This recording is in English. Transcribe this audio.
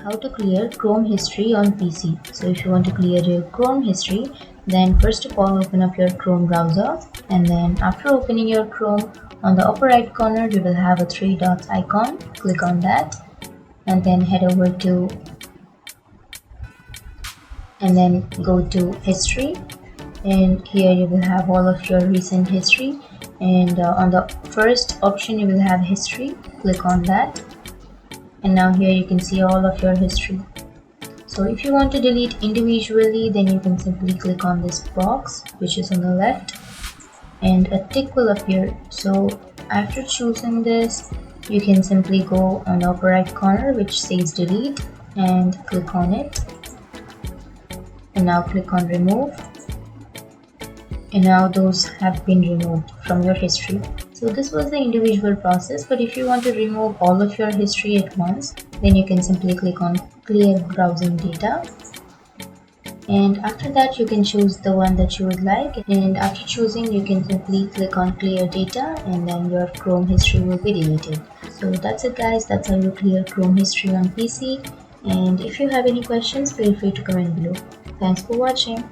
how to clear Chrome history on PC. So if you want to clear your Chrome history, then first of all open up your Chrome browser, and then after opening your Chrome, on the upper right corner you will have a three dots icon. Click on that and then head over to and then go to history, and here you will have all of your recent history, and on the first option you will have history. Click on that, and now here you can see all of your history. So if you want to delete individually, then you can simply click on this box which is on the left and a tick will appear. So after choosing this, you can simply go on the upper right corner which says delete and click on it, and now click on remove, and now those have been removed from your history. So this was the individual process, but if you want to remove all of your history at once, then you can simply click on clear browsing data, and after that you can choose the one that you would like, and after choosing you can simply click on clear data and then your Chrome history will be deleted. So that's it guys, that's how you clear Chrome history on PC, and if you have any questions, feel free to comment below. Thanks for watching.